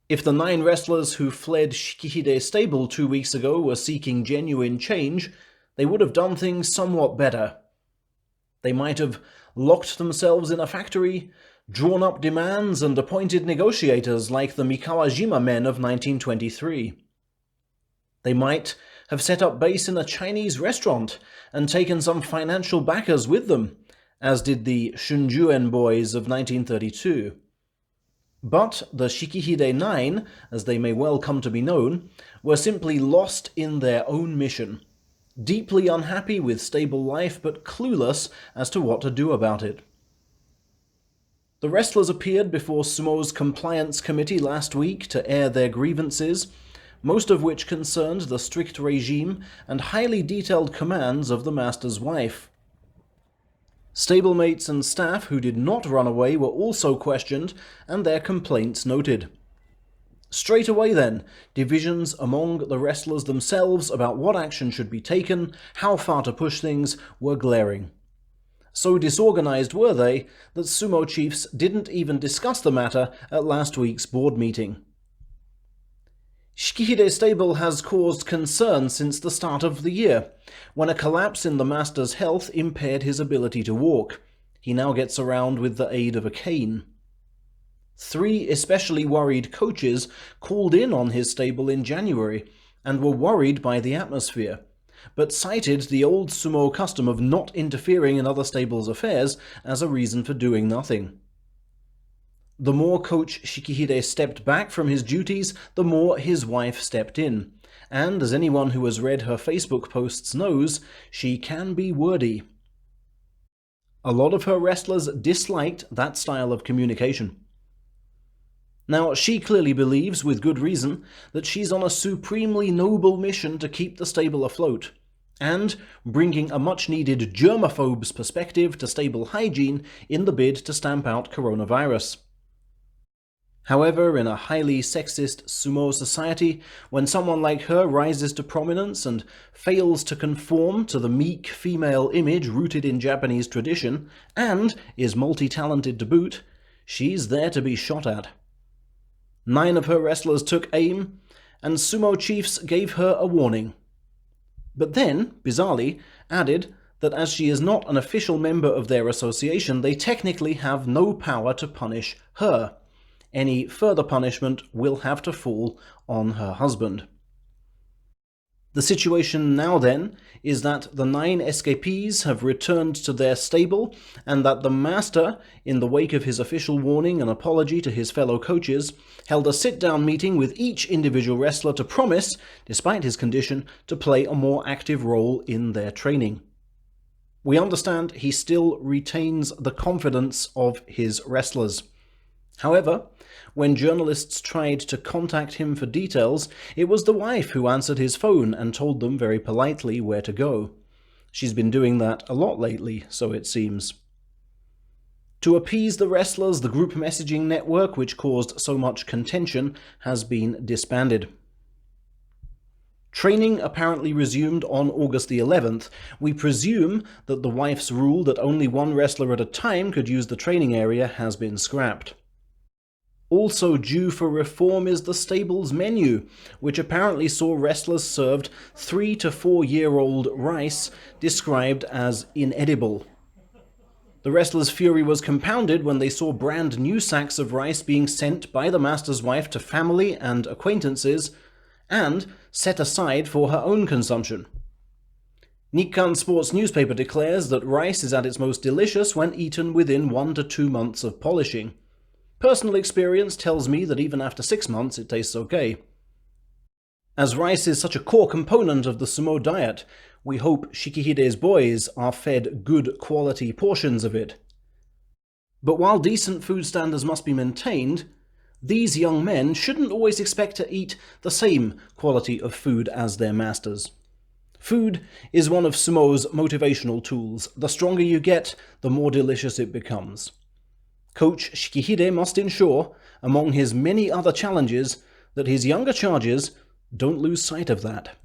If the 9 wrestlers who fled Shikihide's stable 2 weeks ago were seeking genuine change, they would have done things somewhat better. They might have locked themselves in a factory, drawn up demands, and appointed negotiators like the Mikawajima men of 1923. They might have set up base in a Chinese restaurant and taken some financial backers with them, as did the Shunjuen boys of 1932. But the Shikihide 9, as they may well come to be known, were simply lost in their own mission, deeply unhappy with stable life but clueless as to what to do about it. The wrestlers appeared before Sumo's compliance committee last week to air their grievances, most of which concerned the strict regime and highly detailed commands of the master's wife. Stablemates and staff who did not run away were also questioned and their complaints noted. Straight away then, divisions among the wrestlers themselves about what action should be taken, how far to push things, were glaring. So disorganized were they that sumo chiefs didn't even discuss the matter at last week's board meeting. Shikihide's stable has caused concern since the start of the year, when a collapse in the master's health impaired his ability to walk. He now gets around with the aid of a cane. 3 especially worried coaches called in on his stable in January and were worried by the atmosphere, but cited the old sumo custom of not interfering in other stables' affairs as a reason for doing nothing. The more Coach Shikihide stepped back from his duties, the more his wife stepped in, and as anyone who has read her Facebook posts knows, she can be wordy. A lot of her wrestlers disliked that style of communication. Now, she clearly believes, with good reason, that she's on a supremely noble mission to keep the stable afloat, and bringing a much-needed germaphobe's perspective to stable hygiene in the bid to stamp out coronavirus. However, in a highly sexist sumo society, when someone like her rises to prominence and fails to conform to the meek female image rooted in Japanese tradition, and is multi-talented to boot, she's there to be shot at. 9 of her wrestlers took aim, and sumo chiefs gave her a warning. But then, bizarrely, added that as she is not an official member of their association, they technically have no power to punish her. Any further punishment will have to fall on her husband. The situation now then is that the 9 escapees have returned to their stable, and that the master, in the wake of his official warning and apology to his fellow coaches, held a sit-down meeting with each individual wrestler to promise, despite his condition, to play a more active role in their training. We understand he still retains the confidence of his wrestlers. However, when journalists tried to contact him for details, it was the wife who answered his phone and told them very politely where to go. She's been doing that a lot lately, so it seems. To appease the wrestlers, the group messaging network, which caused so much contention, has been disbanded. Training apparently resumed on August the 11th. We presume that the wife's rule that only 1 wrestler at a time could use the training area has been scrapped. Also due for reform is the stable's menu, which apparently saw wrestlers served 3 to 4-year-old rice described as inedible. The wrestlers' fury was compounded when they saw brand new sacks of rice being sent by the master's wife to family and acquaintances, and set aside for her own consumption. Nikkan Sports newspaper declares that rice is at its most delicious when eaten within 1 to 2 months of polishing. Personal experience tells me that even after 6 months it tastes okay. As rice is such a core component of the sumo diet, we hope Shikihide's boys are fed good quality portions of it. But while decent food standards must be maintained, these young men shouldn't always expect to eat the same quality of food as their masters. Food is one of sumo's motivational tools. The stronger you get, the more delicious it becomes. Coach Shikihide must ensure, among his many other challenges, that his younger charges don't lose sight of that.